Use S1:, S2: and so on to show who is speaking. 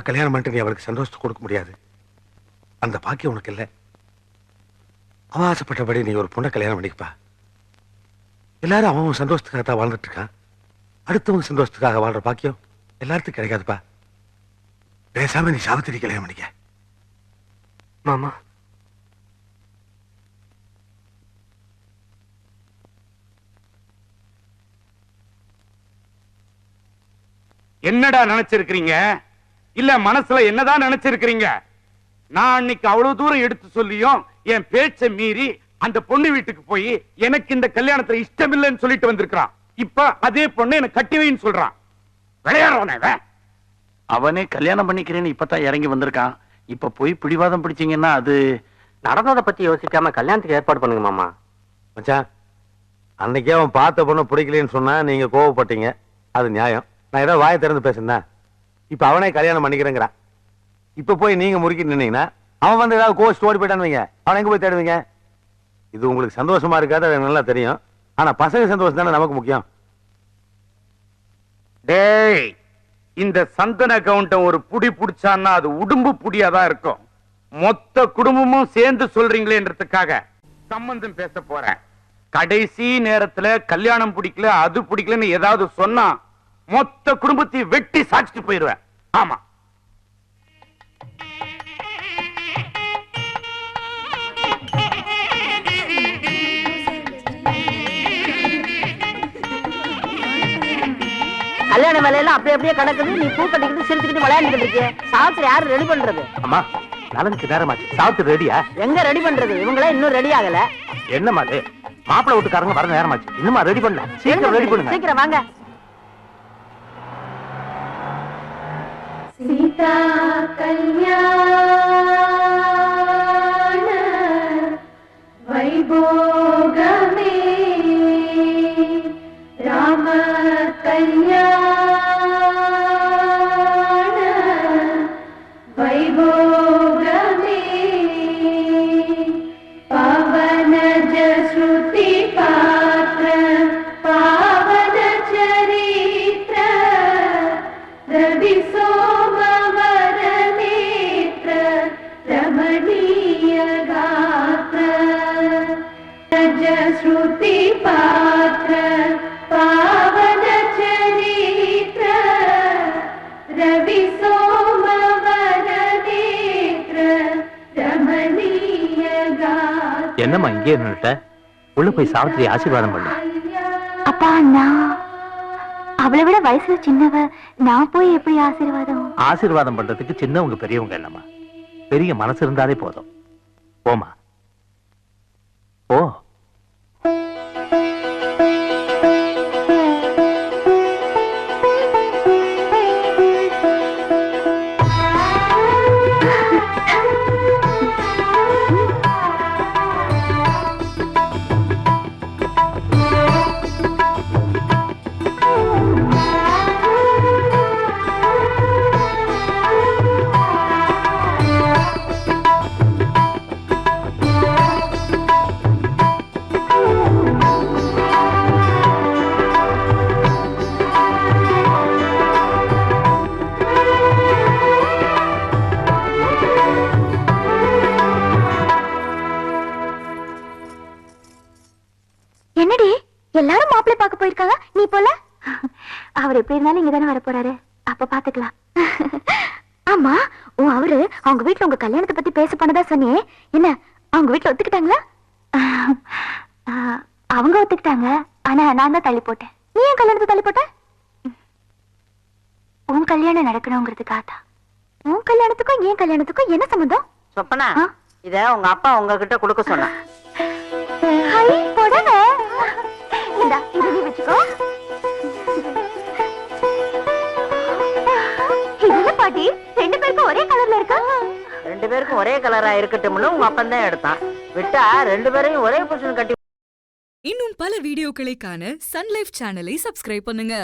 S1: கல்யாணம் பண்ணிட்டு நீ அவளுக்கு சந்தோஷத்தை கொடுக்க முடியாது. அந்த பாக்கியம் உனக்கு இல்லை. அவன் ஆசைப்பட்டபடி நீ ஒரு பொண்ணை கல்யாணம் பண்ணிக்கப்பா. எல்லாரும் அவன் சந்தோஷத்துக்காக தான் வாழ்ந்துட்டு இருக்கான். அடுத்தவங்க சந்தோஷத்துக்காக வாழ்ற பாக்கியம் எல்லாத்துக்கும் கிடைக்காதுப்பா. பேசாம நீ சாவித்திரி கல்யாணம் பண்ணிக்க.
S2: மாமா,
S3: என்னடா நினைச்சிருக்கிறீங்க? இல்ல மனசுல என்னதான் நினைச்சிருக்கிறீங்க? நான் அன்னைக்கு அவ்வளவு தூரம் எடுத்து சொல்லியும் என் பேச்சை மீறி அந்த பொண்ணு வீட்டுக்கு போய் எனக்கு இந்த கல்யாணத்துல இஷ்டம் இல்லைன்னு சொல்லிட்டு வந்திருக்கான். இப்ப அதே பொண்ணு எனக்கு கட்டி வைன்னு சொல்றான். விளையாடுறவன
S4: அவனே கல்யாணம் பண்ணிக்கிறேன்னு இப்பதான் இறங்கி வந்திருக்கான். இப்ப போய் பிடிவாதம் பிடிச்சீங்கன்னா அது
S2: நடந்ததை பத்தி யோசிக்காம கல்யாணத்துக்கு ஏற்பாடு பண்ணுங்க மாமா.
S1: மச்சான், அன்னைக்கே அவன் பார்த்த பொண்ணு பிடிக்கலன்னு சொன்னா நீங்க கோவப்பட்டீங்க. அது நியாயம். நான் ஏதோ வாயை திறந்து பேசுனேன். இப்ப அவனே கல்யாணம் பண்ணிக்கிறேங்கிறான். இப்ப போய் நீங்க முறுக்கி நின்னீங்கன்னா அவன் வந்து ஏதாவது கோஸ்ட் ஓடி போயிட்டான்னு வைங்க, அவன் எங்க போய் தேடுவீங்க? இது உங்களுக்கு சந்தோஷமா இருக்காது, எனக்கு நல்லா தெரியும். ஆனா பசங்க சந்தோஷம் தானே நமக்கு முக்கியம்.
S3: டேய், இந்த சந்தன கவுண்டம் ஒரு புடி புடிச்சான்னா அது உடும்பு புடியாதான் இருக்கும். மொத்த குடும்பமும் சேர்ந்து சொல்றீங்களேன்றதுக்காக சம்பந்தம் பேச போறேன். கடைசி நேரத்துல கல்யாணம் பிடிக்கல அது பிடிக்கலன்னு ஏதாவது சொன்னா மொத்த குடும்பத்தையும் வெட்டி சாச்சிட்டு போயிருவேன். ஆமா,
S5: கல்யாண வேலையெல்லாம் அப்படியே கிடக்குது. நீ பூ கட்டிக்கிட்டு சிரிச்சுக்கிட்டு விளையாண்டுட்டு இருக்கிய. சாப்பிட்டு யாரு ரெடி பண்றது?
S4: அம்மா, நலனுக்கு நேரமாச்சு. சாப்பிட்டு ரெடியா?
S5: எங்க ரெடி பண்றது? இவங்களே இன்னும் ரெடி ஆகல.
S4: என்னம்மா அது? மாப்பிள்ளை வீட்டுக்காரங்க வர நேரமாச்சு. இன்னுமா ரெடி பண்ணல? சீக்கிரம் ரெடி பண்ணுங்க.
S5: சீக்கிரம் வாங்க.
S6: சீதா கல்யாண வைபோகமே ராம கல்யாண வைபோகமே பவனஜ ஸ்ருதி பாத்ர பாவன சரித்ர ரவி சோமவர நேத்ர ரமணீய காத்ர ஜ ஸ்ருதி பாத்ர பாவன சரித்ர ரவி சோமவர நேத்ர ரமணீய காத்ர.
S4: என்னம்மா இங்கே நின்னுட்ட? உள்ள போய் சாவித்திரி ஆசீர்வாதம் பண்ணு.
S6: அப்பா, நான் அவளை விட வயசுல சின்னவ, நான் போய் எப்படி ஆசீர்வாதம்?
S4: ஆசீர்வாதம் பண்றதுக்கு சின்னவங்க பெரியவங்க இல்லம்மா, பெரிய மனசு இருந்தாலே போதும். போமா, ஓ.
S6: என்னடி எல்லாரும் மாப்பிள்ளை பார்க்க போயிருக்காங்க, நீ போல? அவர் எப்படி இருந்தாலும் இங்கதானே வர போறாரு, அப்ப பாத்துக்கலாம். ஆமா, அவரு அவங்க வீட்டுல உங்க கல்யாணத்தை பத்தி பேச பண்ணதா சொன்னியே, என்ன அவங்க வீட்டுல ஒத்துக்கிட்டாங்களா? அவங்க ஒத்துக்கிட்டாங்க, ஆனா நான் தான் தள்ளி போட்டேன். நீ என் கல்யாணத்தை தள்ளி போட்ட? உன் கல்யாணம் நடக்கணுங்கிறதுக்காக தான். உன் கல்யாணத்துக்கும் என் கல்யாணத்துக்கும் என்ன சம்பந்தம்?
S5: சொப்பனா, இத உங்க அப்பா உங்ககிட்ட கொடுக்க சொன்னா.
S6: ஹை, போடுங்க. இந்தா, இதை நீ வச்சுக்கோ. இது பாட்டி, ரெண்டு பேருக்கும் ஒரே கலர்ல இருக்கா?
S5: ரெண்டு பேருக்கும் ஒரே கலரா இருக்கட்டும்னு உங்க அப்பன் தான் எடுத்தான். விட்டா ரெண்டு பேரையும் ஒரே புருஷன் கட்டி.
S7: இன்னும் பல வீடியோக்களை காண சன் லைஃப் சேனலை சப்ஸ்கிரைப் பண்ணுங்க.